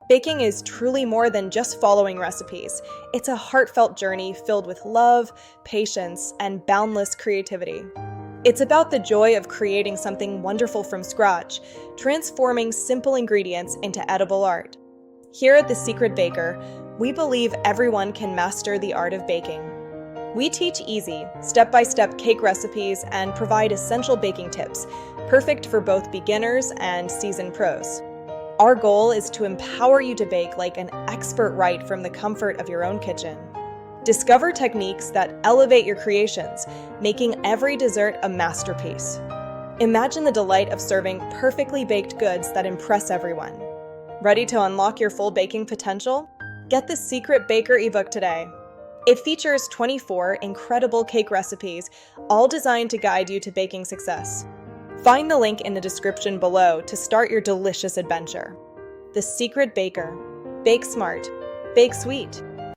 Baking is truly more than just following recipes. It's a heartfelt journey filled with love, patience, and boundless creativity. It's about the joy of creating something wonderful from scratch, transforming simple ingredients into edible art. Here at The Secret Baker, we believe everyone can master the art of baking. We teach easy, step-by-step cake recipes and provide essential baking tips, perfect for both beginners and seasoned pros. Our goal is to empower you to bake like an expert right from the comfort of your own kitchen. Discover techniques that elevate your creations, making every dessert a masterpiece. Imagine the delight of serving perfectly baked goods that impress everyone. Ready to unlock your full baking potential? Get the Secret Baker ebook today. It features 24 incredible cake recipes, all designed to guide you to baking success. Find the link in the description below to start your delicious adventure. The Secret Baker. Bake smart. Bake sweet.